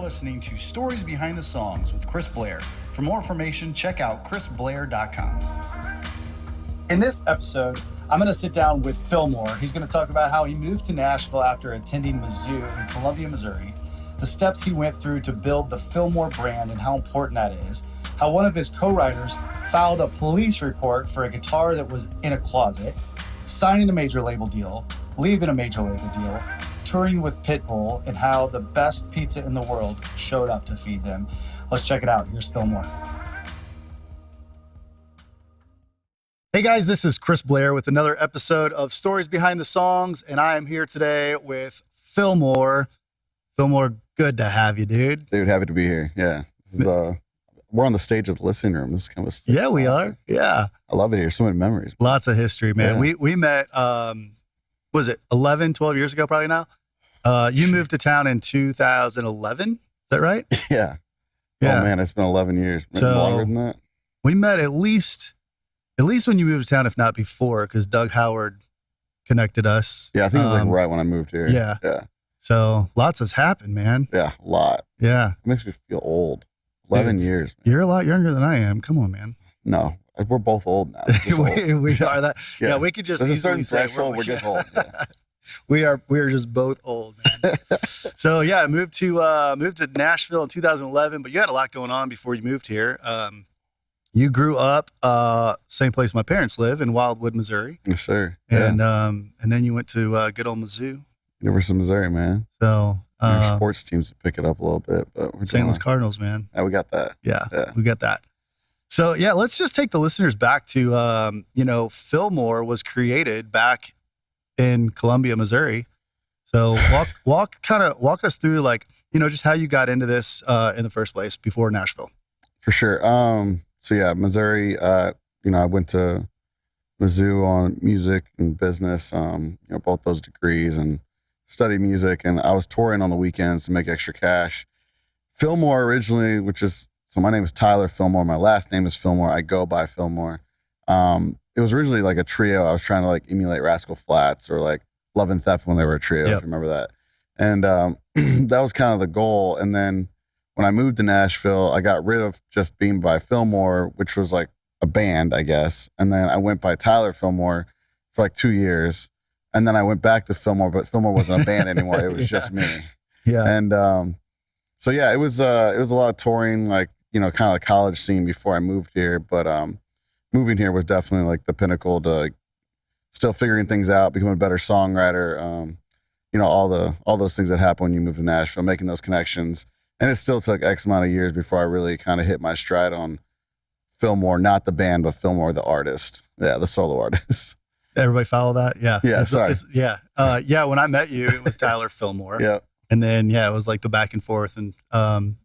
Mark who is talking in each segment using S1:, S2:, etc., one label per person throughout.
S1: listening to Stories Behind the Songs with Chris Blair. For more information, check out chrisblair.com. In this episode, I'm going to sit down with Filmore. He's going to talk about how he moved to Nashville after attending Mizzou in Columbia, Missouri, the steps he went through to build the Filmore brand and how important that is, how one of his co-writers filed a police report for a guitar that was in a closet, signing a major label deal, leaving a major label deal, touring with Pitbull, and how the best pizza in the world showed up to feed them. Let's check it out. Here's Filmore. Hey guys, this is Chris Blair with another episode of Stories Behind the Songs, and I am here today with Filmore. Filmore, good to have you, dude.
S2: Dude, happy to be here. Yeah. This is, we're on the stage of the listening room. This is kind of a
S1: Yeah, we are. Yeah.
S2: I love it here. So many memories.
S1: Lots of history, man.
S2: Yeah.
S1: We met, was it 11, 12 years ago probably now? You moved to town in 2011. Is that right?
S2: Yeah.
S1: Yeah.
S2: Oh man, it's been 11 years. Maybe
S1: So-
S2: longer than that.
S1: We met at least when you moved to town, if not before, because Doug Howard connected us.
S2: Yeah, I think it was like right when I moved here.
S1: Yeah.
S2: Yeah.
S1: So lots has happened, man.
S2: Yeah, a lot.
S1: Yeah.
S2: It makes me feel old. 11
S1: Dude,
S2: years. Man.
S1: You're a lot younger than I am. Come on, man.
S2: No, we're both old now. Just old.
S1: we are that. Yeah. We could just
S2: There's a
S1: easily
S2: certain
S1: say
S2: threshold. We're just old. Yeah.
S1: we are just both old, man. So yeah, I moved to Nashville in 2011, but you had a lot going on before you moved here. You grew up same place my parents live in Wildwood, Missouri,
S2: Yes, sir.
S1: and
S2: Yeah.
S1: and then you went to good old Mizzou.
S2: University of Missouri, man.
S1: So
S2: Our sports teams to pick it up a little bit, but we're
S1: St.
S2: doing
S1: Louis Cardinals, man.
S2: Yeah, we got that.
S1: Yeah,
S2: Yeah.
S1: we got that. So yeah, let's just take the listeners back to Filmore was created back in Columbia, Missouri. So walk us through just how you got into this in the first place before Nashville.
S2: For sure. So yeah, Missouri, I went to Mizzou on music and business, both those degrees, and studied music, and I was touring on the weekends to make extra cash. Filmore originally, so my name is Tyler Filmore. My last name is Filmore. I go by Filmore. It was originally like a trio. I was trying to emulate Rascal Flatts or like Love and Theft when they were a trio,
S1: Yep.
S2: if you remember that. And that was kind of the goal. And then when I moved to Nashville, I got rid of just being by Filmore, which was like a band, I guess. And then I went by Tyler Filmore for like 2 years. And then I went back to Filmore, but Filmore wasn't a band anymore. It was
S1: Yeah.
S2: just me.
S1: Yeah.
S2: And so yeah, it was a lot of touring, kind of the college scene before I moved here. But moving here was definitely like the pinnacle to still figuring things out, becoming a better songwriter. All those things that happen when you move to Nashville, making those connections. And it still took X amount of years before I really kind of hit my stride on Filmore, not the band, but Filmore, the artist. Yeah, the solo artist.
S1: Everybody follow that? Yeah.
S2: Yeah, sorry.
S1: When I met you, it was Tyler Filmore.
S2: Yeah.
S1: And then, it was like the back and forth. And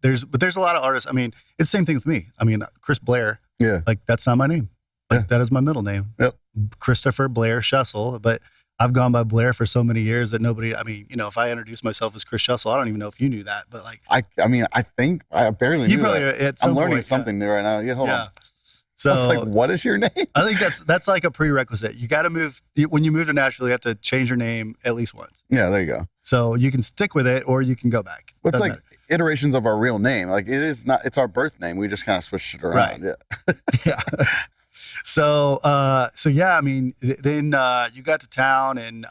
S1: there's a lot of artists. I mean, it's the same thing with me. I mean, Chris Blair,
S2: Yeah.
S1: like that's not my name. Like
S2: Yeah.
S1: that is my middle name.
S2: Yep.
S1: Christopher Blair Shessel. But I've gone by Blair for so many years that nobody, if I introduce myself as Chris Shessel, I don't even know if you knew that. But like,
S2: I think I barely knew
S1: you probably
S2: that.
S1: at some
S2: I'm learning
S1: point,
S2: something new right now. Yeah, hold on.
S1: So
S2: I was like, what is your name?
S1: I think that's like a prerequisite. You got to when you move to Nashville, you have to change your name at least once.
S2: Yeah, there you go.
S1: So you can stick with it or you can go back.
S2: It's
S1: Doesn't
S2: like
S1: matter.
S2: iterations of our real name. Like it's our birth name. We just kind of switched it around.
S1: Right.
S2: Yeah.
S1: Yeah. So yeah, I mean, then you got to town and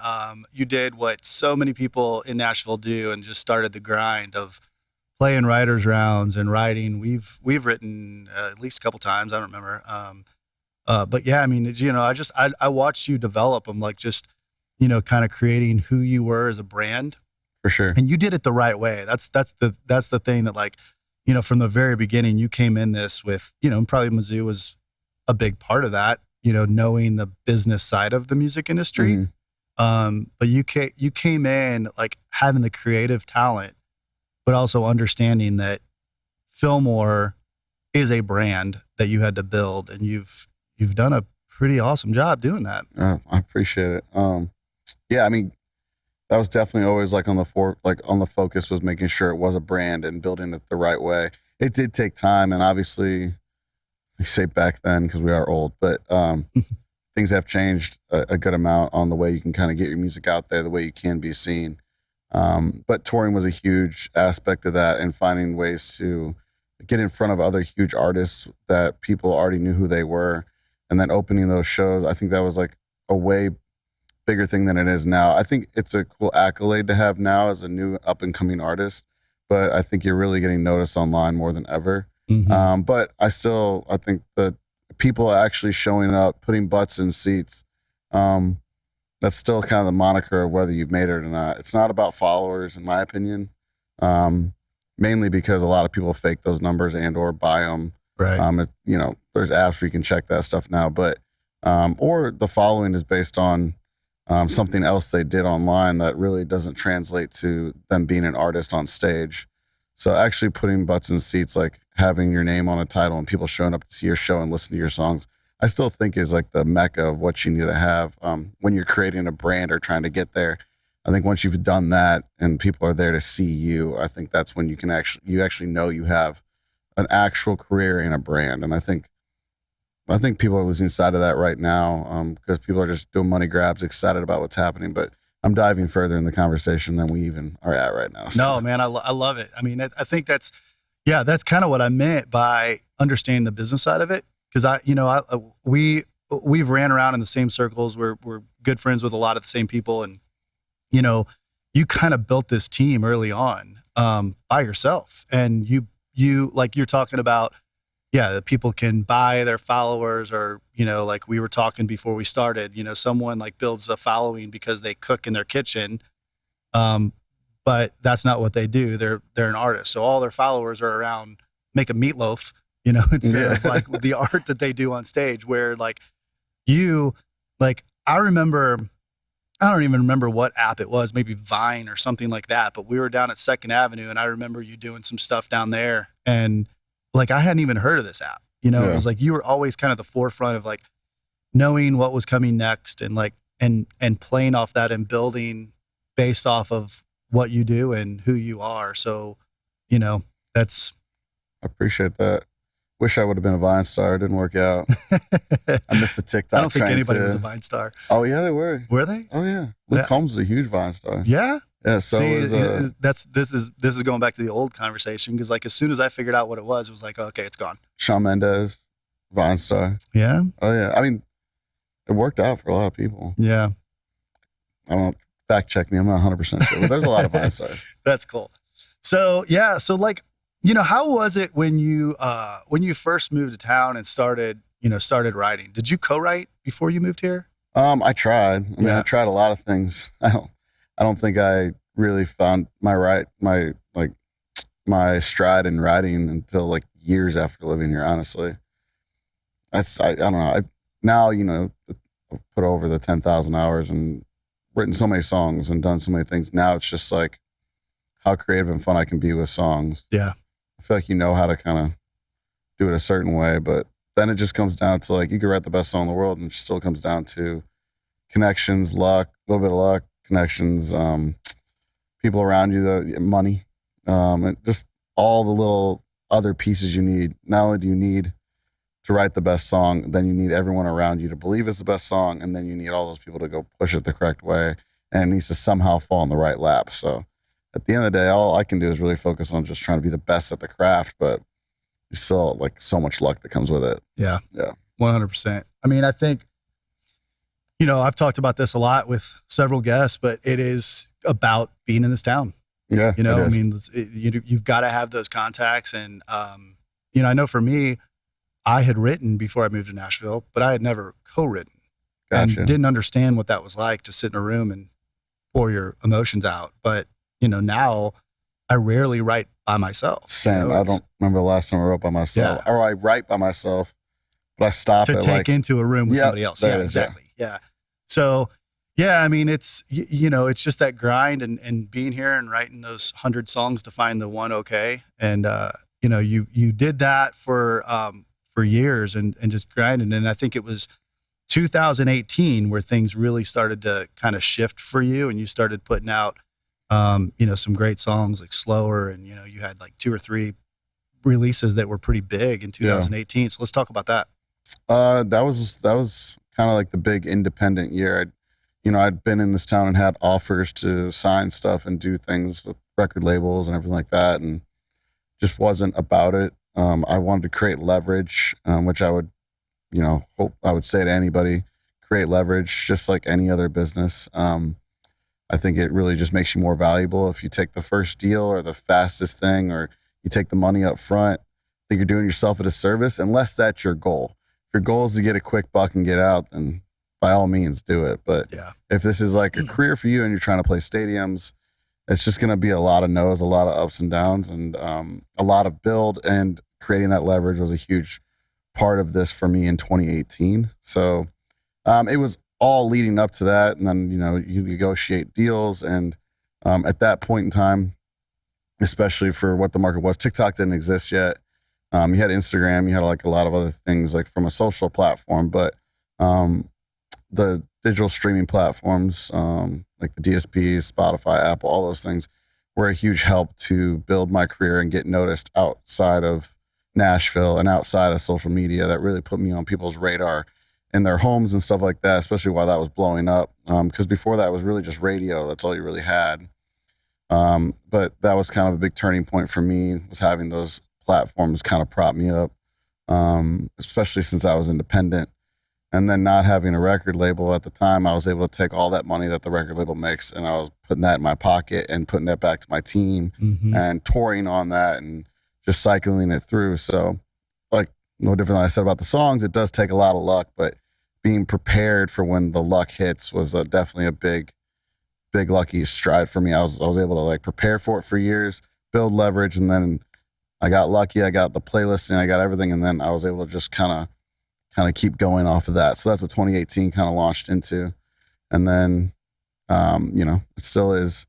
S1: you did what so many people in Nashville do and just started the grind of playing writers rounds and writing. We've written at least a couple times. I don't remember. But yeah, I mean, I watched you develop them, like just, kind of creating who you were as a brand.
S2: For sure.
S1: And you did it the right way. That's the thing that from the very beginning, you came in this with, probably Mizzou was a big part of that, knowing the business side of the music industry.
S2: Mhm.
S1: But you came in like having the creative talent, but also understanding that Filmore is a brand that you had to build, and you've done a pretty awesome job doing that.
S2: I appreciate it. Yeah, I mean, that was definitely always like on the focus was making sure it was a brand and building it the right way. It did take time, and obviously, I say back then because we are old, but things have changed a good amount on the way you can kind of get your music out there, the way you can be seen. But touring was a huge aspect of that, and finding ways to get in front of other huge artists that people already knew who they were, and then opening those shows. I think that was like a way bigger thing than it is now. I think it's a cool accolade to have now as a new up and coming artist, but I think you're really getting noticed online more than ever. But I think that people actually showing up, putting butts in seats, that's still kind of the moniker of whether you've made it or not. It's not about followers, in my opinion, mainly because a lot of people fake those numbers and or buy them.
S1: Right.
S2: There's apps where you can check that stuff now, but or the following is based on something else they did online that really doesn't translate to them being an artist on stage. So actually putting butts in seats, like having your name on a title and people showing up to see your show and listen to your songs, I still think is like the mecca of what you need to have when you're creating a brand or trying to get there. I think once you've done that and people are there to see you, I think that's when you can actually know you have an actual career in a brand. And I think people are losing sight of that right now because people are just doing money grabs, excited about what's happening. But I'm diving further in the conversation than we even are at right now. So.
S1: No, man, I love it. I mean, I think that's kind of what I meant by understanding the business side of it. Because we've ran around in the same circles. We're good friends with a lot of the same people, and you kind of built this team early on by yourself, and you like you're talking about. Yeah, that people can buy their followers, or like we were talking before we started. Someone like builds a following because they cook in their kitchen, but that's not what they do. They're an artist, so all their followers are around make a meatloaf. Instead of like the art that they do on stage. Where like I remember, I don't even remember what app it was, maybe Vine or something like that. But we were down at 2nd Avenue, and I remember you doing some stuff down there, and like I hadn't even heard of this app. It was like you were always kind of the forefront of like knowing what was coming next, and like and playing off that and building based off of what you do and who you are. So, that's.
S2: I appreciate that. Wish I would have been a Vine star. It didn't work out. I missed the TikTok.
S1: I don't think anybody was a Vine star.
S2: Oh yeah, they were.
S1: Were they?
S2: Oh yeah. Luke Combs was a huge Vine star.
S1: Yeah.
S2: Yeah. So
S1: this is going back to the old conversation, because like as soon as I figured out what it was like, okay, it's gone.
S2: Shawn Mendes, Vine star.
S1: Yeah.
S2: Oh yeah. I mean, it worked out for a lot of people.
S1: Yeah.
S2: I don't fact check me. I'm not 100% sure, but there's a lot of Vine stars.
S1: That's cool. So yeah. So like, how was it when you first moved to town and started writing? Did you co-write before you moved here?
S2: I tried. I tried a lot of things. I don't think I really found my stride in writing until like years after living here, honestly. I don't know. I've put over the 10,000 hours and written so many songs and done so many things. Now it's just like how creative and fun I can be with songs.
S1: Yeah.
S2: I feel like how to kind of do it a certain way, but then it just comes down to like you could write the best song in the world, and it still comes down to connections, luck, a little bit of luck, connections, people around you, the money, and just all the little other pieces you need. Not only do you need to write the best song, then you need everyone around you to believe it's the best song, and then you need all those people to go push it the correct way, and it needs to somehow fall in the right lap. So at the end of the day, all I can do is really focus on just trying to be the best at the craft, but it's still like so much luck that comes with it.
S1: Yeah.
S2: Yeah.
S1: 100%. I mean, I think, I've talked about this a lot with several guests, but it is about being in this town.
S2: Yeah.
S1: I mean, you've got to have those contacts. And, I know for me, I had written before I moved to Nashville, but I had never co-written.
S2: Gotcha.
S1: And didn't understand what that was like to sit in a room and pour your emotions out. But, now I rarely write by myself.
S2: Same. I don't remember the last time I wrote by myself.
S1: Yeah.
S2: Or I write by myself, but I stop
S1: to take into a room with somebody else. Yeah, exactly. Yeah. So, yeah, I mean, it's, it's just that grind and being here and writing those 100 songs to find the one okay. And, you did that for years and just grinding. And I think it was 2018 where things really started to kind of shift for you, and you started putting out some great songs like Slower, and you had like 2 or 3 releases that were pretty big in 2018. Yeah. So let's talk about that.
S2: That was kind of like the big independent year. I'd been in this town and had offers to sign stuff and do things with record labels and everything like that, and just wasn't about it. I wanted to create leverage, which I would, hope I would say to anybody, create leverage just like any other business. I think it really just makes you more valuable if you take the first deal or the fastest thing, or you take the money up front. I think you're doing yourself a disservice unless that's your goal. If your goal is to get a quick buck and get out, then by all means do it. But if this is like a career for you and you're trying to play stadiums, it's just going to be a lot of no's, a lot of ups and downs, and a lot of build, and creating that leverage was a huge part of this for me in 2018. So it was all leading up to that. And then, you negotiate deals. And at that point in time, especially for what the market was, TikTok didn't exist yet. You had Instagram, you had like a lot of other things like from a social platform, but the digital streaming platforms, like the DSPs, Spotify, Apple, all those things were a huge help to build my career and get noticed outside of Nashville and outside of social media. That really put me on people's radar in their homes and stuff like that, especially while that was blowing up. Because before that, it was really just radio. That's all you really had. But that was kind of a big turning point for me, was having those platforms kind of prop me up, especially since I was independent. And then not having a record label at the time, I was able to take all that money that the record label makes, and I was putting that in my pocket and putting that back to my team and touring on that and just cycling it through. So like, no different than I said about the songs, it does take a lot of luck, but being prepared for when the luck hits was definitely a big lucky stride for me. I was able to like prepare for it for years, build leverage, and then I got lucky. I got the playlist and I got everything, and then I was able to just kind of keep going off of that. So that's what 2018 kind of launched into. And then, it still is,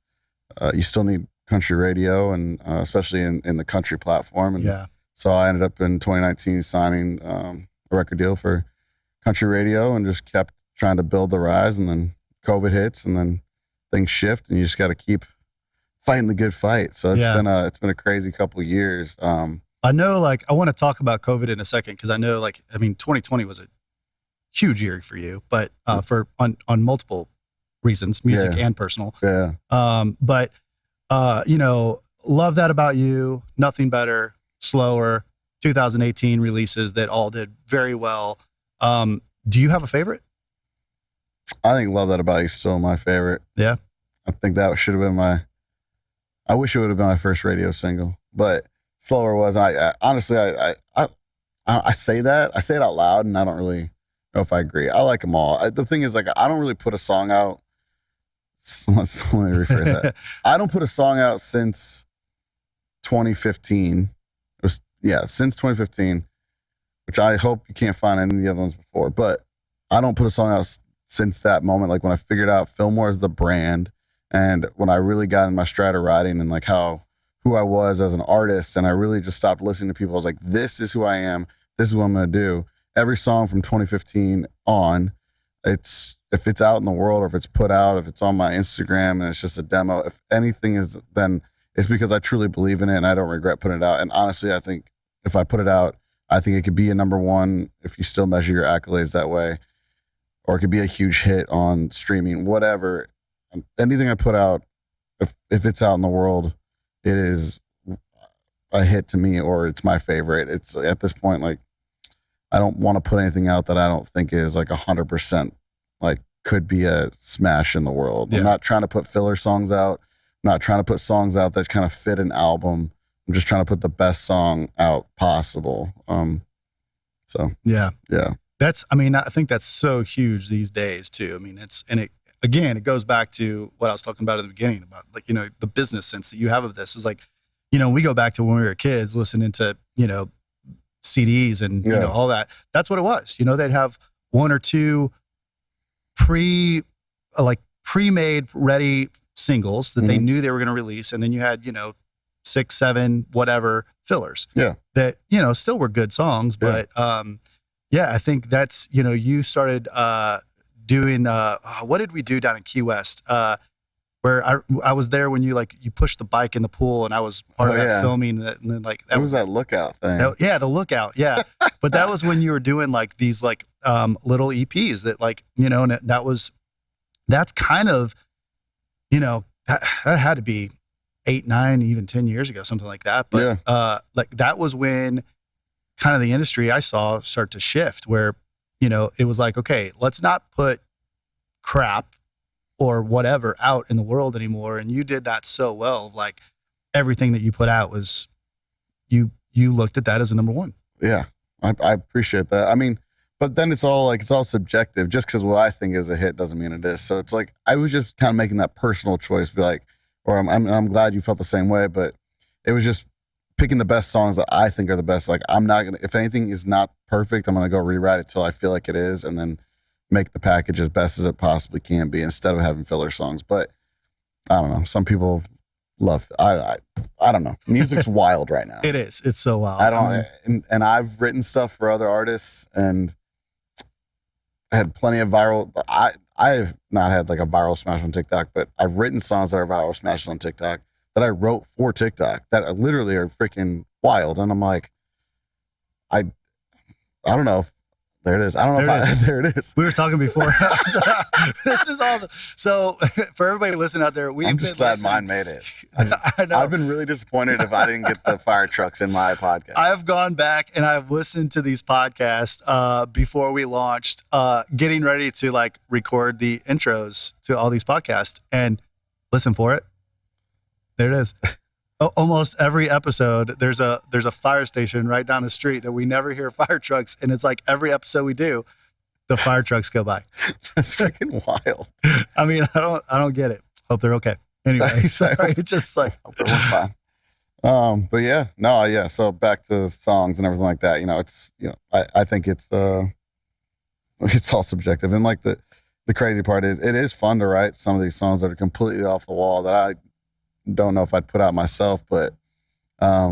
S2: you still need country radio, and especially in the country platform. And so I ended up in 2019 signing a record deal for country radio, and just kept trying to build the rise. And then COVID hits, and then things shift, and you just got to keep fighting the good fight. So it's been a crazy couple of years.
S1: I know, like, I want to talk about COVID in a second, because I know, 2020 was a huge year for you, but for on multiple reasons, music and personal.
S2: Yeah.
S1: But love that about you. Nothing Better, Slower, 2018 releases that all did very well. Do you have a favorite?
S2: I think Love That About You is still my favorite.
S1: Yeah.
S2: I think that should have been I wish it would have been my first radio single, but Slower was. I honestly, I say that. I say it out loud, and I don't really know if I agree. I like them all. The thing is, like, I don't really put a song out. Let me rephrase that. I don't put a song out since 2015. Since 2015, which I hope you can't find any of the other ones before. But I don't put a song out since that moment. Like when I figured out Filmore is the brand, and when I really got in my stride of writing and like who I was as an artist, and I really just stopped listening to people. I was like, this is who I am. This is what I'm going to do. Every song from 2015 on, if it's out in the world, or if it's put out, if it's on my Instagram and it's just a demo, if anything is, then it's because I truly believe in it and I don't regret putting it out. And honestly, I think if I put it out, I think it could be a number one if you still measure your accolades that way, or it could be a huge hit on streaming, whatever. Anything I put out, if it's out in the world, it is a hit to me, or it's my favorite. It's at this point, like, I don't want to put anything out that I don't think is like 100% like could be a smash in the world. I'm not trying to put filler songs out. I'm not trying to put songs out that kind of fit an album. I'm just trying to put the best song out possible. I think that's so huge these days too. I mean, it goes back to what I was talking about at the beginning about, like, the business sense that you have of this is like, we go back to when we were kids listening to, CDs and, all that. That's what it was. They'd have one or two pre-made ready singles that they knew they were going to release. And then you had, 6, 7, whatever fillers that, still were good songs. But, I think that's, you started, doing, what did we do down in Key West? Where I was there when you pushed the bike in the pool, and I was part of that filming. And then that was that Lookout thing.
S1: The Lookout. Yeah. But that was when you were doing like these little EPs that and that was that's kind of, you know, that had to be 8, 9, even 10 years ago, something like that. But like that was when kind of the industry I saw start to shift, where, you know, it was like, okay, let's not put crap or whatever out in the world anymore. And you did that so well. Like everything that you put out was, you looked at that as a number one.
S2: Yeah, I appreciate that. I mean, but then it's all subjective. Just because what I think is a hit doesn't mean it is. So it's like I was just kind of making that personal choice, be like, or I'm glad you felt the same way, but it was just picking the best songs that I think are the best. Like I'm not gonna, if anything is not perfect, I'm gonna go rewrite it till I feel like it is, and then make the package as best as it possibly can be instead of having filler songs. But I don't know. Some people love. I don't know. Music's wild right now.
S1: It is. It's so wild.
S2: I don't. And I've written stuff for other artists, and I had plenty of viral. I've not had like a viral smash on TikTok, but I've written songs that are viral smashes on TikTok that I wrote for TikTok that literally are freaking wild. And I'm like, I don't know if there it is. I don't know if there it is.
S1: We were talking before. This is all. So for everybody listening out there,
S2: I'm just glad mine made it.
S1: I know.
S2: I've been really disappointed if I didn't get the fire trucks in my podcast.
S1: I've gone back and I've listened to these podcasts before we launched, getting ready to like record the intros to all these podcasts, and listen for it. There it is. Almost every episode, there's a fire station right down the street that we never hear fire trucks, and it's like every episode we do, the fire trucks go by.
S2: That's freaking wild.
S1: I mean, I don't get it. Hope they're okay. Anyway, sorry, it's just like.
S2: Fine. But yeah, no, yeah. So back to songs and everything like that. You know, it's, you know, I think it's all subjective, and like the crazy part is it is fun to write some of these songs that are completely off the wall that I don't know if I'd put out myself, but I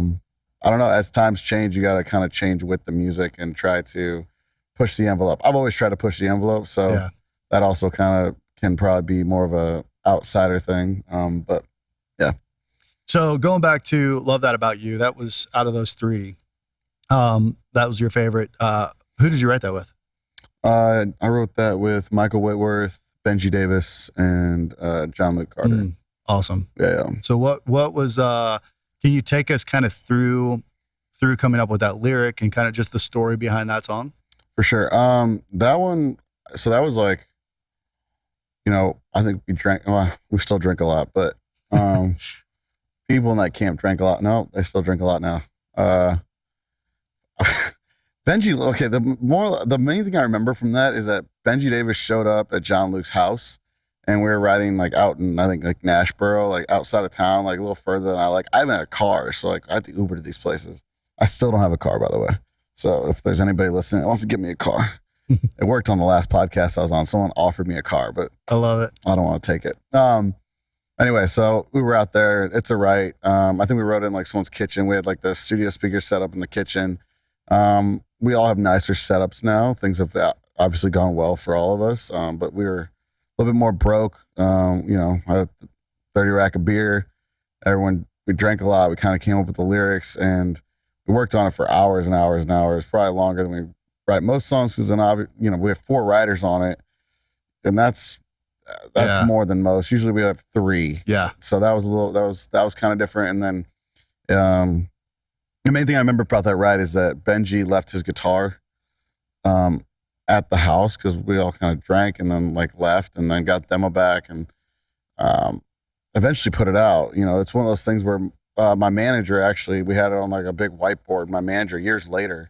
S2: don't know, as times change, you got to kind of change with the music and try to push the envelope. I've always tried to push the envelope, so that also kind of can probably be more of a outsider thing, but yeah.
S1: So going back to Love That About You, that was out of those three, that was your favorite. Who did you write that with?
S2: I wrote that with Michael Whitworth, Benji Davis, and John Luke Carter.
S1: Awesome.
S2: Yeah.
S1: So what was, can you take us kind of through coming up with that lyric and kind of just the story behind that song?
S2: For sure. That one, so that was like, you know, I think we still drink a lot, but people in that camp drank a lot. No, they still drink a lot now. Benji, okay, the main thing I remember from that is that Benji Davis showed up at John Luke's house, and we were riding like out in, I think, like Nashville, like outside of town, like a little further than I haven't had a car, so like I had to Uber to these places. I still don't have a car, by the way. So if there's anybody listening that wants to give me a car, it worked on the last podcast I was on. Someone offered me a car, but
S1: I love it.
S2: I don't want to take it. Anyway, so we were out there. It's a right. I think we wrote it in like someone's kitchen. We had like the studio speakers set up in the kitchen. We all have nicer setups now. Things have obviously gone well for all of us, but we were a little bit more broke. You know, I had 30 rack of beer. We drank a lot. We kind of came up with the lyrics, and we worked on it for hours and hours and hours, probably longer than we write most songs, because then, you know, we have 4 writers on it, and that's more than most. Usually we have 3.
S1: Yeah.
S2: So that was kind of different. And then the main thing I remember about that ride is that Benji left his guitar at the house, because we all kind of drank and then like left, and then got the demo back, and eventually put it out. You know, it's one of those things where my manager, actually, we had it on like a big whiteboard. My manager years later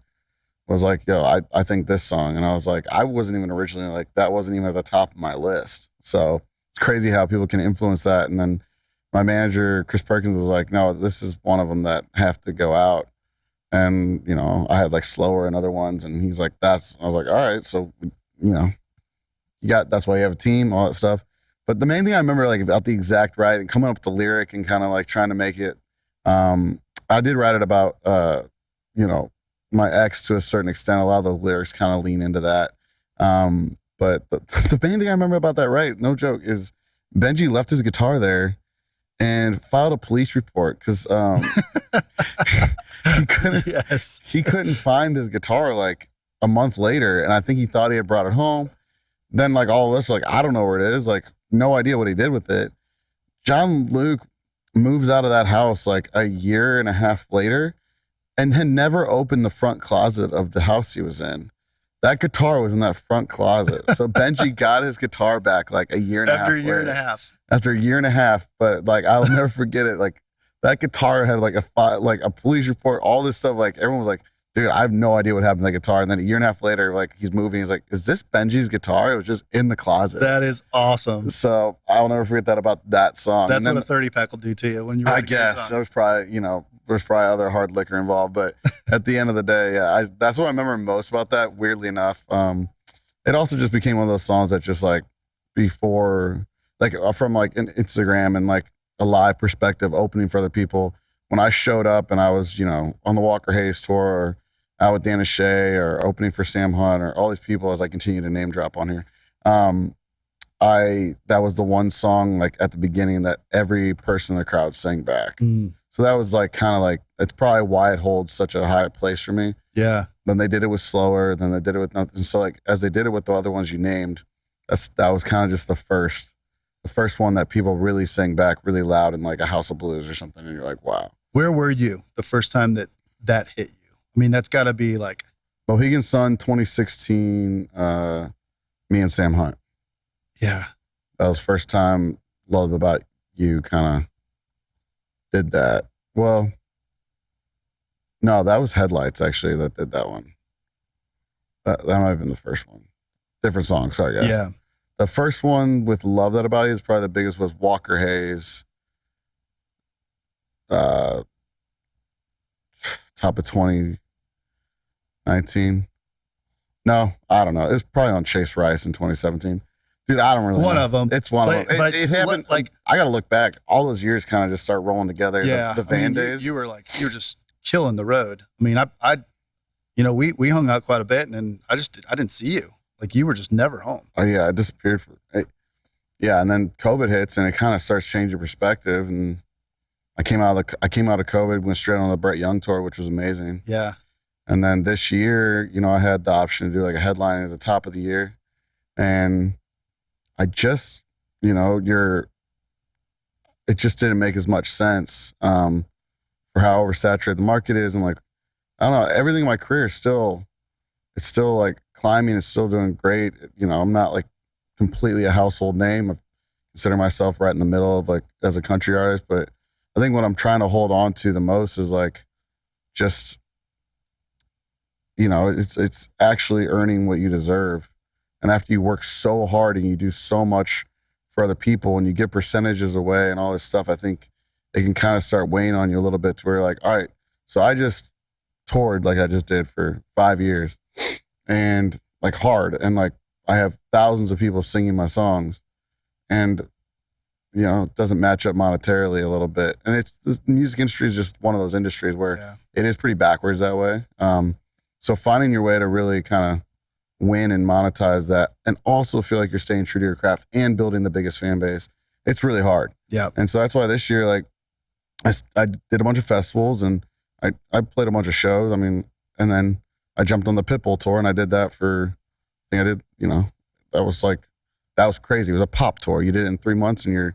S2: was like, yo, I think this song. And I was like, I wasn't even originally, like, that wasn't even at the top of my list. So it's crazy how people can influence that. And then my manager, Chris Perkins, was like, no, this is one of them that have to go out. And, you know, I had like Slower and other ones. And he's like, I was like, all right. So, you know, that's why you have a team, all that stuff. But the main thing I remember, like, about the exact write and coming up with the lyric and kind of like trying to make it, I did write it about, you know, my ex to a certain extent. A lot of the lyrics kind of lean into that. But the main thing I remember about that write, no joke, is Benji left his guitar there and filed a police report, because he couldn't find his guitar like a month later, and I think he thought he had brought it home. Then like all of us, like, I don't know where it is. Like, no idea what he did with it. John Luke moves out of that house like a year and a half later and then never opened the front closet of the house he was in. That guitar was in that front closet. So Benji got his guitar back like a year and a half later. After a year and a half. But like, I'll never forget it. Like that guitar had like a police report, all this stuff. Like everyone was like, dude, I have no idea what happened to that guitar. And then a year and a half later, like he's moving. He's like, is this Benji's guitar? It was just in the closet.
S1: That is awesome.
S2: So I'll never forget that about that song.
S1: That's what a 30-pack will do to you when you.
S2: I guess there was probably, there's probably other hard liquor involved, but at the end of the day, yeah, that's what I remember most about that. Weirdly enough, it also just became one of those songs that just like before, like from like an Instagram and like a live perspective, opening for other people. When I showed up and I was, on the Walker Hayes tour or out with Dan+Shay or opening for Sam Hunt or all these people as I continue to name drop on here, that was the one song like at the beginning that every person in the crowd sang back. So that was like kind of like, it's probably why it holds such a high place for me.
S1: Yeah.
S2: Then they did it with Slower, then they did it with Nothing. So like as they did it with the other ones you named, that was kind of just the first one that people really sang back really loud in like a House of Blues or something. And you're like, wow.
S1: Where were you the first time that hit you? I mean, that's got to be like
S2: Mohegan Sun 2016, me and Sam Hunt.
S1: Yeah.
S2: That was the first time Love About You kind of did that. Well, no, that was Headlights actually that did that one. That might have been the first one. Different song, sorry guys.
S1: Yeah.
S2: The first one with Love That About You is probably the biggest, was Walker Hayes. Top of 2019. No, I don't know. It was probably on Chase Rice in 2017. Dude, I don't really know.
S1: One of them.
S2: It's one of them. It happened.
S1: Like,
S2: I got to look back. All those years kind of just start rolling together.
S1: Yeah.
S2: The van days.
S1: You were just killing the road. I mean, we hung out quite a bit and I didn't see you. Like you were just never home.
S2: Oh yeah. I disappeared yeah. And then COVID hits and it kind of starts changing perspective. And I came out of COVID, went straight on the Brett Young tour, which was amazing.
S1: Yeah.
S2: And then this year, I had the option to do like a headline at the top of the year. And I just, it just didn't make as much sense for how oversaturated the market is. And like, I don't know, everything in my career is still like climbing. It's still doing great. I'm not like completely a household name. I consider myself right in the middle of like as a country artist, but I think what I'm trying to hold on to the most is like just, it's actually earning what you deserve. And after you work so hard and you do so much for other people and you give percentages away and all this stuff, I think it can kind of start weighing on you a little bit to where you're like, all right, so I just toured like I just did for 5 years and like hard. And like, I have thousands of people singing my songs and, it doesn't match up monetarily a little bit. And the music industry is just one of those industries where it is pretty backwards that way. So finding your way to really kind of win and monetize that and also feel like you're staying true to your craft and building the biggest fan base, it's really hard.
S1: Yeah.
S2: And so that's why this year, like I did a bunch of festivals and I played a bunch of shows. I mean, and then I jumped on the Pitbull tour and I did that that was crazy. It was a pop tour. You did it in 3 months and you're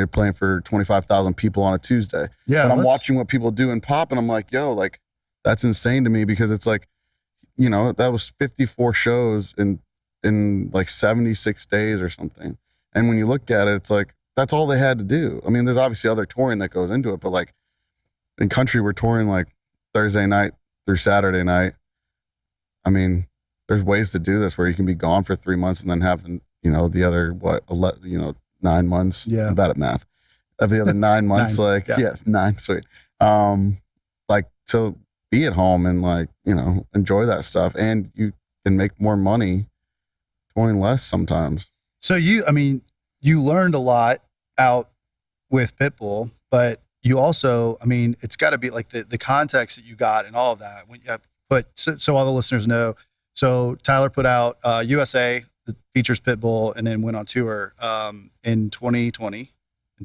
S2: playing for 25,000 people on a Tuesday.
S1: Yeah.
S2: But I'm watching what people do in pop and I'm like, yo, like that's insane to me because it's like, that was 54 shows in like 76 days or something. And when you look at it, it's like, that's all they had to do. I mean, there's obviously other touring that goes into it, but like in country, we're touring like Thursday night through Saturday night. I mean, there's ways to do this where you can be gone for 3 months and then have the other 9 months.
S1: Yeah.
S2: I'm bad at math. Of the other 9 months, 9, sweet. Like to be at home and like, enjoy that stuff. And you can make more money touring less sometimes.
S1: So you learned a lot out with Pitbull, but you also, it's got to be like the context that you got and all of that. So all the listeners know. So Tyler put out USA that features Pitbull and then went on tour in 2020,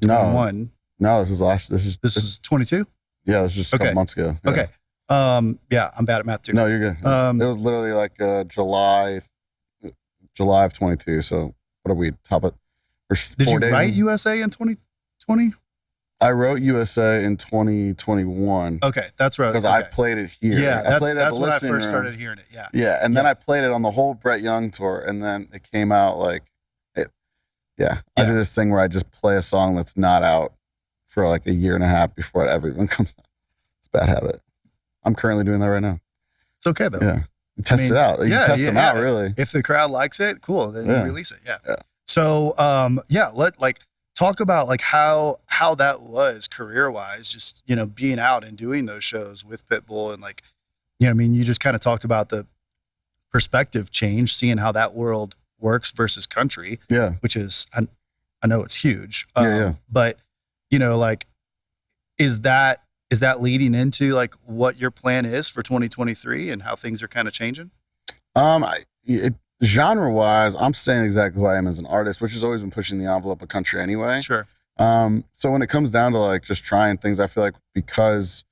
S1: 21.
S2: No, this is
S1: 22?
S2: Yeah, it was just a couple months ago. Yeah.
S1: Okay. I'm bad at math too.
S2: No, you're good. It was literally like July of 22. So what are we,
S1: Did
S2: 4
S1: you
S2: days.
S1: write USA in 2020?
S2: I wrote USA in 2021.
S1: Okay, that's right.
S2: Because I played it here.
S1: Yeah,
S2: I played it at
S1: that's
S2: the
S1: when I
S2: listening
S1: first
S2: room.
S1: started hearing it. Yeah.
S2: Yeah, and then I played it on the whole Brett Young tour, and then it came out like, I do this thing where I just play a song that's not out for like a year and a half before it ever even comes out. It's a bad habit. I'm currently doing that right now.
S1: It's okay though.
S2: Yeah, you test it out. You test them out, really.
S1: If the crowd likes it, cool. Then you release it. Yeah. So, talk about like how that was career wise, just, you know, being out and doing those shows with Pitbull and like, you know, I mean, you just kind of talked about the perspective change, seeing how that world works versus country. Yeah. Which is, I know it's huge. But, you know, like, is that leading into like what your plan is for 2023 and how things are kind of changing?
S2: Genre wise, I'm staying exactly who I am as an artist, which has always been pushing the envelope of country anyway.
S1: Sure.
S2: So when it comes down to like just trying things, I feel like because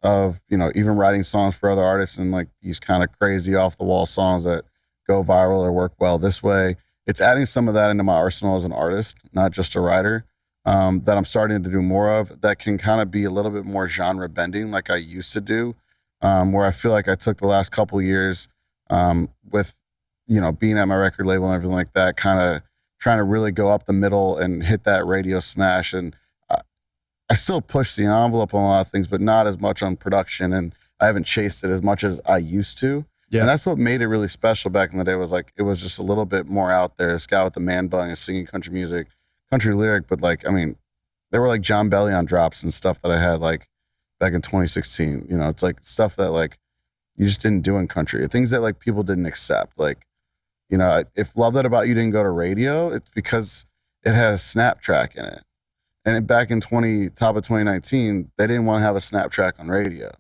S2: of, you know, even writing songs for other artists and like these kind of crazy off the wall songs that go viral or work well this way, it's adding some of that into my arsenal as an artist, not just a writer, that I'm starting to do more of that can kind of be a little bit more genre bending like I used to do, where I feel like I took the last couple years with, you know, being at my record label and everything like that, kind of trying to really go up the middle and hit that radio smash. And I still push the envelope on a lot of things, but not as much on production. And I haven't chased it as much as I used to. Yeah. And that's what made it really special back in the day, was like, it was just a little bit more out there. This guy with the man bun and singing country music, country lyric. But like, I mean, there were like John Bellion drops and stuff that I had like back in 2016. You know, it's like stuff that like you just didn't do in country, things that like people didn't accept. Like, you know, if Love That About You didn't go to radio, it's because it has a snap track in it. And back in top of 2019, they didn't want to have a snap track on radio.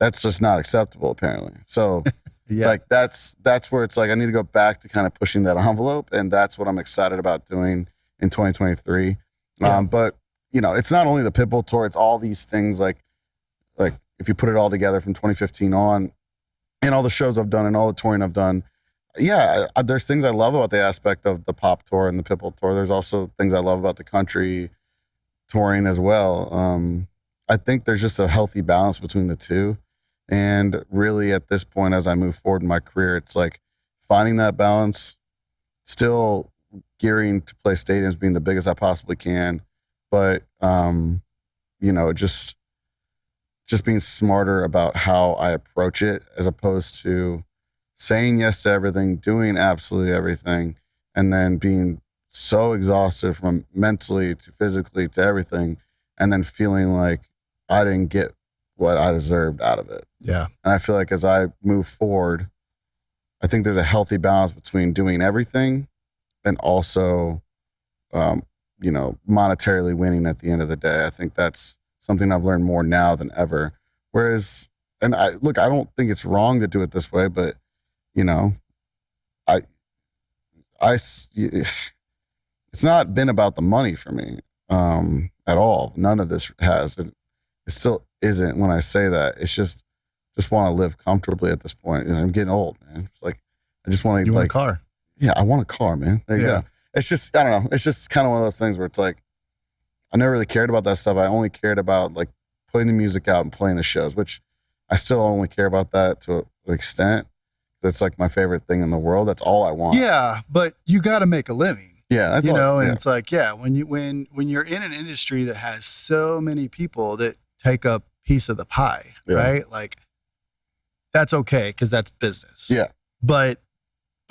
S2: That's just not acceptable, apparently. So like that's where it's like I need to go back to kind of pushing that envelope, and that's what I'm excited about doing in 2023. But you know, it's not only the Pitbull tour, it's all these things like if you put it all together from 2015 on, and all the shows I've done and all the touring I've done. Yeah, there's things I love about the aspect of the pop tour and the Pitbull tour. There's also things I love about the country touring as well. I think there's just a healthy balance between the two. And really at this point, as I move forward in my career, it's like finding that balance, still gearing to play stadiums, being the biggest I possibly can. But, you know, just being smarter about how I approach it, as opposed to saying yes to everything, doing absolutely everything, and then being so exhausted from mentally to physically to everything, and then feeling like I didn't get what I deserved out of it. Yeah. And I feel like as I move forward, I think there's a healthy balance between doing everything and also, you know, monetarily winning at the end of the day. I think that's something I've learned more now than ever. Whereas, and I don't think it's wrong to do it this way, but you know, it's not been about the money for me at all. None of this has. It still isn't when I say that. It's just want to live comfortably at this point. You know, I'm getting old, man. It's like I just want to.
S1: You want a car?
S2: Yeah, I want a car, man. There you go. It's just, I don't know. It's just kind of one of those things where it's like I never really cared about that stuff. I only cared about like putting the music out and playing the shows, which I still only care about that to an extent. That's like my favorite thing in the world. That's all I want.
S1: Yeah, but you got to make a living.
S2: Yeah, that's
S1: you know, and it's like, when you're in an industry that has so many people that take a piece of the pie, right? Like that's okay because that's business. Yeah, but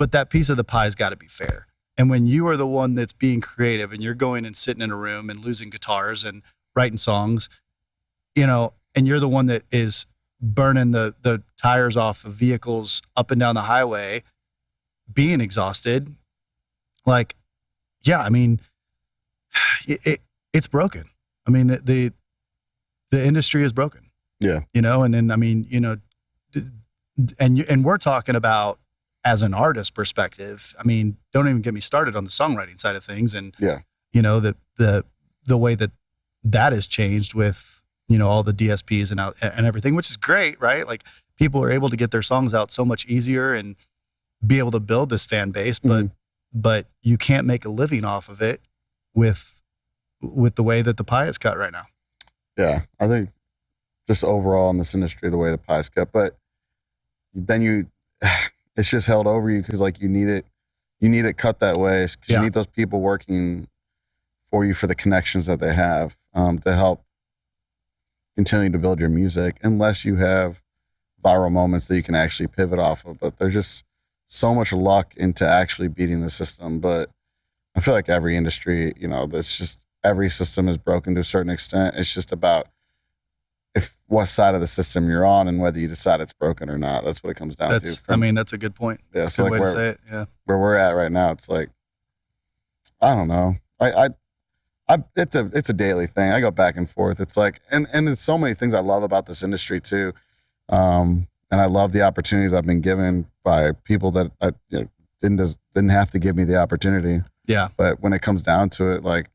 S1: that piece of the pie's got to be fair. And when you are the one that's being creative and you're going and sitting in a room and losing guitars and writing songs, you know, and you're the one that is burning the tires off of vehicles up and down the highway, being exhausted, like, yeah, I mean, it's broken. I mean, the industry is broken. Yeah. You know, and then, I mean, you know, and we're talking about as an artist perspective. I mean, don't even get me started on the songwriting side of things. And, you know, the way that has changed with, you know, all the DSPs and everything, which is great, right? Like people are able to get their songs out so much easier and be able to build this fan base. But but you can't make a living off of it with the way that the pie is cut right now.
S2: Yeah, I think just overall in this industry, the way the pie's cut, but then it's just held over you because like you need it cut that way because you need those people working for you for the connections that they have to help continue to build your music, unless you have viral moments that you can actually pivot off of. But there's just so much luck into actually beating the system. But I feel like every industry, that's just every system is broken to a certain extent. It's just about what side of the system you're on and whether you decide it's broken or not. That's what it comes down to.
S1: That's a good point.
S2: Yeah,
S1: that's a good way to say it. Yeah,
S2: where we're at right now, it's like, I don't know. It's a daily thing. I go back and forth. It's like, and there's so many things I love about this industry too. And I love the opportunities I've been given by people that didn't have to give me the opportunity.
S1: Yeah.
S2: But when it comes down to it, like,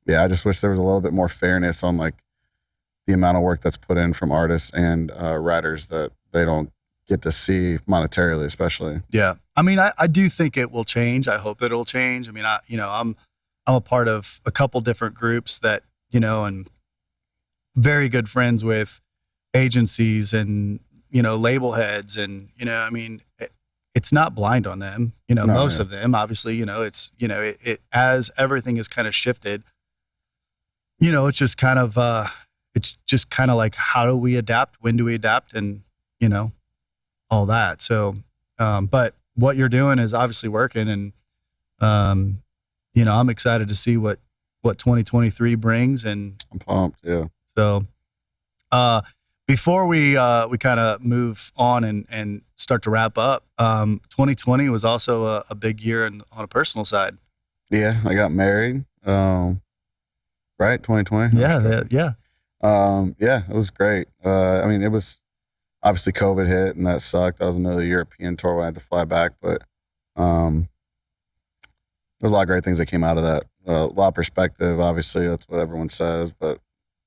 S2: yeah, I just wish there was a little bit more fairness on like the amount of work that's put in from artists and writers that they don't get to see monetarily, especially.
S1: Yeah. I mean, I do think it will change. I hope it'll change. I mean, I'm a part of a couple different groups that, and very good friends with agencies and, label heads. And, I mean, it's not blind on them, most of them, obviously, it's, it as everything is kind of shifted, it's just kind of like, how do we adapt? When do we adapt? And, all that. So, but what you're doing is obviously working, and, I'm excited to see what 2023 brings, and
S2: I'm pumped. Yeah.
S1: So, before we kind of move on and start to wrap up, 2020 was also a big year on a personal side.
S2: Yeah, I got married. Right, 2020.
S1: Yeah.
S2: Yeah, it was great. I mean, it was obviously COVID hit and that sucked. That was another European tour when I had to fly back, but there's a lot of great things that came out of that. A lot of perspective, obviously, that's what everyone says, but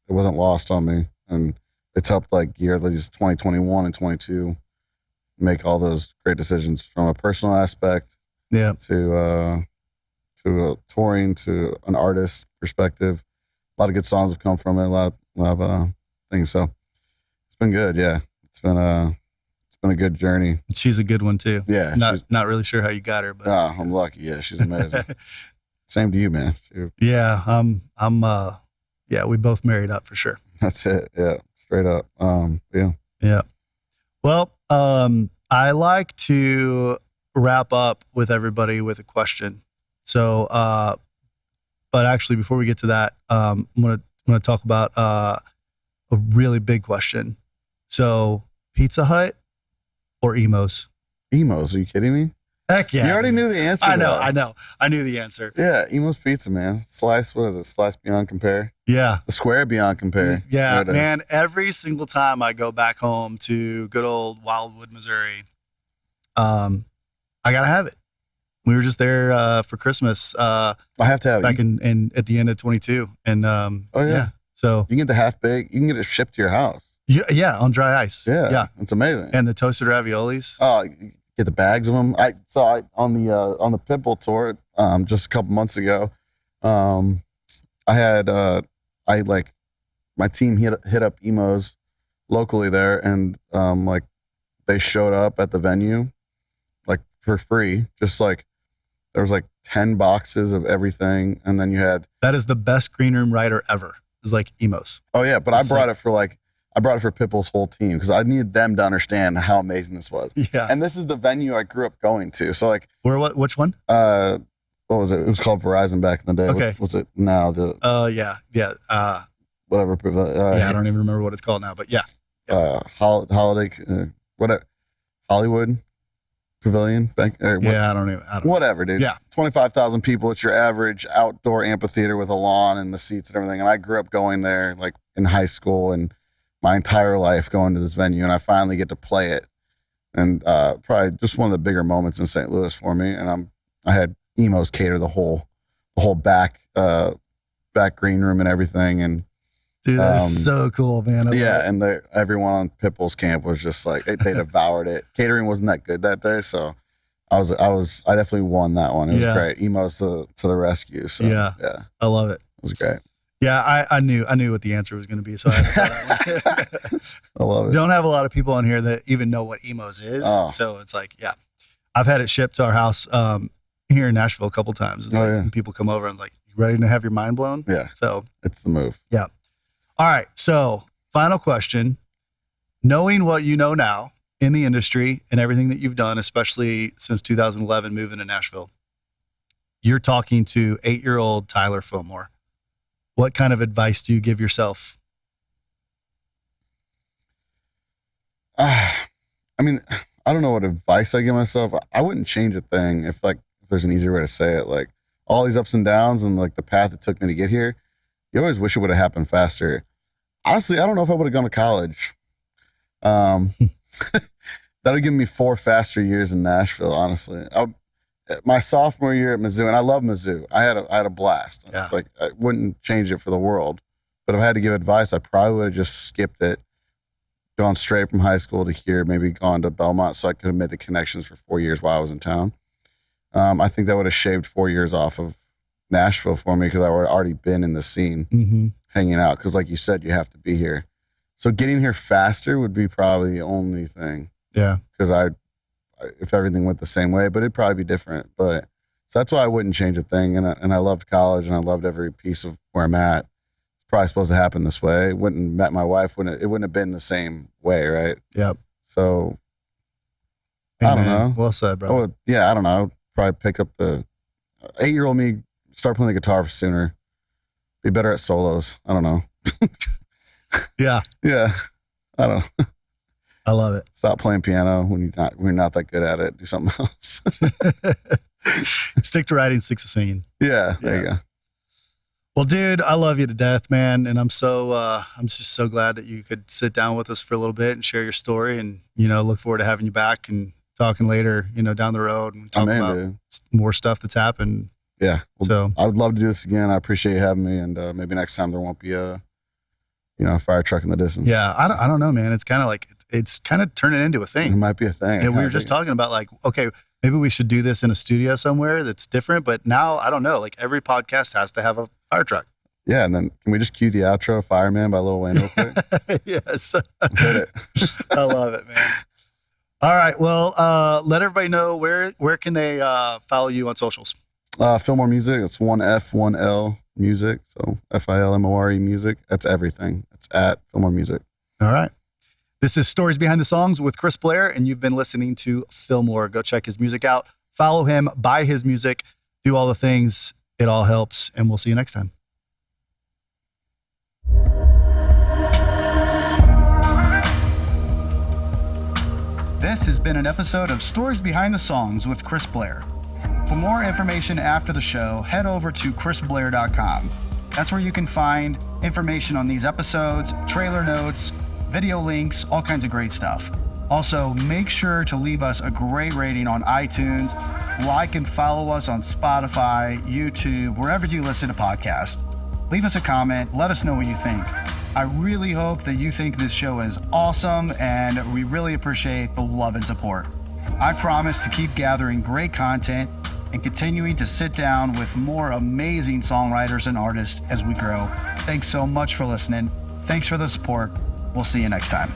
S2: it wasn't lost on me. And it's helped like these 2021 and 22 make all those great decisions from a personal aspect to touring, to an artist perspective. A lot of good songs have come from it, a lot of things. So it's been good. Yeah. It's been a good journey.
S1: She's a good one too.
S2: Yeah.
S1: Not really sure how you got her, but
S2: I'm lucky. Yeah. She's amazing. Same to you, man.
S1: Yeah. Yeah, we both married up for sure.
S2: That's it. Yeah. Straight up. Yeah.
S1: Yeah. Well, I like to wrap up with everybody with a question. So, but actually before we get to that, I'm going to talk about, a really big question. So Pizza Hut or Emos?
S2: Emos? Are you kidding me?
S1: Heck yeah.
S2: You already knew the answer.
S1: I know. I knew the answer.
S2: Yeah. Emos Pizza, man. Slice, what is it? Slice beyond compare.
S1: Yeah.
S2: The square beyond compare.
S1: Yeah, man. Every single time I go back home to good old Wildwood, Missouri, I got to have it. We were just there for Christmas.
S2: I have to have
S1: back in at the end of 22. And yeah. So
S2: you can get the half baked. You can get it shipped to your house.
S1: Yeah, on dry ice.
S2: Yeah, it's amazing.
S1: And the toasted raviolis.
S2: Oh, you get the bags of them. I saw it on the Pitbull tour just a couple months ago. I had my team hit up Emos locally there, and like they showed up at the venue like for free, just like there was like 10 boxes of everything, and then you had
S1: that is the best green room rider ever. Is like Emos.
S2: Oh yeah, but I brought it for Pitbull's whole team because I needed them to understand how amazing this was.
S1: Yeah.
S2: And this is the venue I grew up going to. So like,
S1: which one?
S2: What was it? It was called Verizon back in the day.
S1: Okay.
S2: What's it now?
S1: Yeah.
S2: Whatever.
S1: I don't even remember what it's called now, but yeah.
S2: Holiday, whatever. Hollywood Pavilion. Bank.
S1: I don't know.
S2: Whatever, dude.
S1: Yeah.
S2: 25,000 people. It's your average outdoor amphitheater with a lawn and the seats and everything. And I grew up going there like in high school and my entire life going to this venue, and I finally get to play it. And probably just one of the bigger moments in St. Louis for me. And I had Emos cater the whole back green room and everything. And
S1: dude, that's so cool, man.
S2: And everyone on Pitbull's camp was just like they devoured it. Catering wasn't that good that day, so I definitely won that one. It was
S1: Yeah.
S2: great. Emos to the rescue. So
S1: Yeah. I love it.
S2: It was great.
S1: Yeah, I knew what the answer was going to be, so I had to throw that one.
S2: I love it.
S1: Don't have a lot of people on here that even know what emos is.
S2: Oh.
S1: So it's like, yeah, I've had it shipped to our house here in Nashville a couple times. It's when people come over and like, you ready to have your mind blown?
S2: Yeah.
S1: So
S2: it's the move.
S1: Yeah. All right. So final question, knowing what you know now in the industry and everything that you've done, especially since 2011, moving to Nashville, you're talking to 8-year-old Tyler Filmore. What kind of advice do you give yourself?
S2: I mean, I don't know what advice I give myself. I wouldn't change a thing if there's an easier way to say it. Like all these ups and downs and like the path it took me to get here, you always wish it would have happened faster. Honestly, I don't know if I would have gone to college. That would give me 4 faster years in Nashville, honestly. My sophomore year at Mizzou, and I love Mizzou. I had a blast.
S1: Yeah.
S2: Like I wouldn't change it for the world. But if I had to give advice, I probably would have just skipped it, gone straight from high school to here, maybe gone to Belmont so I could have made the connections for 4 years while I was in town. I think that would have shaved 4 years off of Nashville for me because I would have already been in the scene hanging out. Because like you said, you have to be here. So getting here faster would be probably the only thing.
S1: Yeah.
S2: Because if everything went the same way, but it'd probably be different. But so that's why I wouldn't change a thing. And I loved college and I loved every piece of where I'm at. It's probably supposed to happen this way. Wouldn't have met my wife, it wouldn't have been the same way, right?
S1: Yep.
S2: So
S1: Amen.
S2: I don't know.
S1: Well said, bro.
S2: I don't know. I'd probably pick up the 8-year-old me, start playing the guitar sooner. Be better at solos. I don't know.
S1: Yeah.
S2: Yeah. I don't know.
S1: I love it.
S2: Stop playing piano when you're not that good at it. Do something else.
S1: Stick to writing, stick to singing.
S2: Yeah, there you go.
S1: Well, dude, I love you to death, man, and I'm just so glad that you could sit down with us for a little bit and share your story, and look forward to having you back and talking later, down the road and talking about more stuff that's happened.
S2: Yeah. Well,
S1: so
S2: I would love to do this again. I appreciate you having me, and maybe next time there won't be a fire truck in the distance.
S1: Yeah, I don't know, man. It's kind of turning into a thing.
S2: It might be a thing.
S1: And we were just talking about like, okay, maybe we should do this in a studio somewhere that's different. But now I don't know. Like every podcast has to have a fire truck.
S2: Yeah, and then can we just cue the outro "Fireman" by Lil Wayne real quick?
S1: Yes,
S2: hit it.
S1: I love it, man. All right, well, let everybody know where can they follow you on socials.
S2: Filmore Music. It's 1F 1L Music. So FILMORE Music. That's everything. It's at Filmore Music.
S1: All right. This is Stories Behind the Songs with Chris Blair, and you've been listening to Filmore. Go check his music out. Follow him, buy his music, do all the things. It all helps, and we'll see you next time. This has been an episode of Stories Behind the Songs with Chris Blair. For more information after the show, head over to chrisblair.com. That's where you can find information on these episodes, trailer notes, video links, all kinds of great stuff. Also, make sure to leave us a great rating on iTunes, like and follow us on Spotify, YouTube, wherever you listen to podcasts. Leave us a comment, let us know what you think. I really hope that you think this show is awesome, and we really appreciate the love and support. I promise to keep gathering great content and continuing to sit down with more amazing songwriters and artists as we grow. Thanks so much for listening. Thanks for the support. We'll see you next time.